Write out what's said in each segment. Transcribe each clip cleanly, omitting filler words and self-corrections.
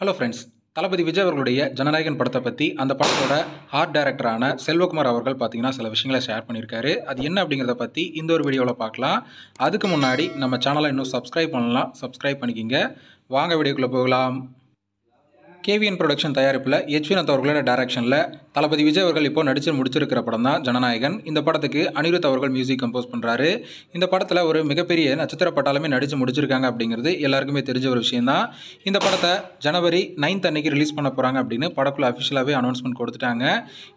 Hello friends, தளபதி விஜய் அவர்களுடைய ஜனநாயகன் படத்தை பற்றி அந்த படத்தோட ஆர்ட் டைரக்டரான செல்வகுமார் அவர்கள் பார்த்தீங்கன்னா சில விஷயங்களை ஷேர் பண்ணியிருக்காரு. அது என்ன அப்படிங்கிறத பற்றி இந்த ஒரு வீடியோவில் பார்க்கலாம். அதுக்கு முன்னாடி நம்ம சேனலை இன்னும் சப்ஸ்கிரைப் பண்ணலாம், சப்ஸ்கிரைப் பண்ணிக்கிங்க. வாங்க வீடியோக்குள்ளே போகலாம். கேவிஎன் ப்ரொடக்ஷன் தயாரிப்பில் வினோத் அவர்களோட டைரக்ஷனில் தளபதி விஜய் அவர்கள் இப்போ நடிச்சு முடிச்சிருக்கிற படம் தான் ஜனநாயகன். இந்த படத்துக்கு அனிருத் அவர்கள் மியூசிக் கம்போஸ் பண்ணுறாரு. இந்த படத்தில் ஒரு மிகப்பெரிய நட்சத்திர பட்டாளமே நடித்து முடிச்சிருக்காங்க அப்படிங்கிறது எல்லாருக்குமே தெரிஞ்ச ஒரு விஷயம் தான். இந்த படத்தை ஜனவரி 9 அன்னைக்கு ரிலீஸ் பண்ண போகிறாங்க அப்படின்னு படக்குள்ள அஃபிஷியலாகவே அனௌன்ஸ்மெண்ட் கொடுத்துட்டாங்க.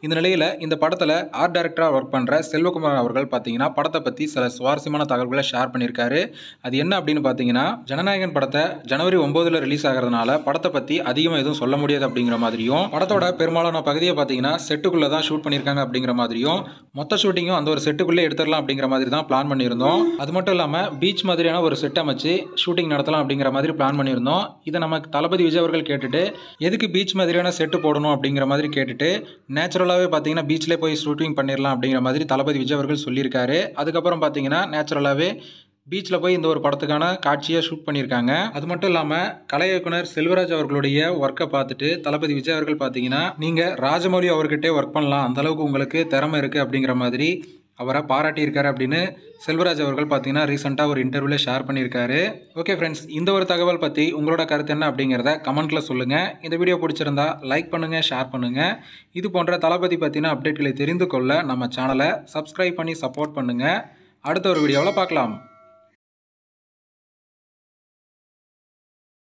இந்த நிலையில் இந்த படத்தில் ஆர்ட் டைரக்டராக ஒர்க் பண்ணுற செல்வகுமார் அவர்கள் பார்த்தீங்கன்னா படத்தை பற்றி சில சுவாரஸ்யமான தகவல்களை ஷேர் பண்ணியிருக்காரு. அது என்ன அப்படின்னு பார்த்தீங்கன்னா, ஜனநாயகன் படத்தை ஜனவரி 9 ரிலீஸ் ஆகிறதுனால படத்தை பற்றி அதிகமாக எதுவும் சொல்ல முடியாது அப்படிங்கிற மாதிரியும், படத்தோட பெரும்பாலான பகுதியை பார்த்தீங்கன்னா செட்டுக்குள்ளே தான் ஷூட் பண்ணியிருக்காங்க அப்படிங்கிற மாதிரியும், மொத்த ஷூட்டிங்கும் அந்த ஒரு செட்டுக்குள்ளே எடுத்துடலாம் அப்படிங்கிற மாதிரி தான் பிளான் பண்ணியிருந்தோம். அது மட்டும் இல்லாமல் பீச் மாதிரியான ஒரு செட் அமைச்சு ஷூட்டிங் நடத்தலாம் அப்படிங்கிற மாதிரி பிளான் பண்ணியிருந்தோம். இதை நம்ம தளபதி விஜய் அவர்கள் கேட்டுட்டு எதுக்கு பீச் மாதிரியான செட்டு போடணும் அப்படிங்கிற மாதிரி கேட்டுட்டு நேச்சுரலாகவே பார்த்தீங்கன்னா பீச்சில் போய் ஷூட்டிங் பண்ணிடலாம் அப்படிங்கிற மாதிரி தளபதி விஜய் அவர்கள் சொல்லியிருக்காரு. அதுக்கப்புறம் பார்த்தீங்கன்னா நேச்சுரலாகவே பீச்சில் போய் இந்த ஒரு படத்துக்கான காட்சியை ஷூட் பண்ணியிருக்காங்க. அது மட்டும் இல்லாமல் கலை இயக்குனர் செல்வராஜ் அவர்களுடைய ஒர்க்கை பார்த்துட்டு தளபதி விஜய் அவர்கள் பார்த்தீங்கன்னா, நீங்கள் ராஜமௌலி அவர்கிட்டே ஒர்க் பண்ணலாம், அந்தளவுக்கு உங்களுக்கு திறமை இருக்குது அப்படிங்கிற மாதிரி அவரை பாராட்டியிருக்காரு அப்படின்னு செல்வராஜ் அவர்கள் பார்த்தீங்கன்னா ரீசெண்டாக ஒரு இன்டர்வியூவில் ஷேர் பண்ணியிருக்காரு. ஓகே ஃப்ரெண்ட்ஸ், இந்த ஒரு தகவல் பற்றி உங்களோட கருத்து என்ன அப்படிங்கிறத கமெண்ட்டில் சொல்லுங்கள். இந்த வீடியோ பிடிச்சிருந்தா லைக் பண்ணுங்கள், ஷேர் பண்ணுங்கள். இது போன்ற தளபதி பற்றின அப்டேட்களை தெரிந்து கொள்ள நம்ம சேனலை சப்ஸ்கிரைப் பண்ணி சப்போர்ட் பண்ணுங்கள். அடுத்த ஒரு வீடியோவில் பார்க்கலாம்.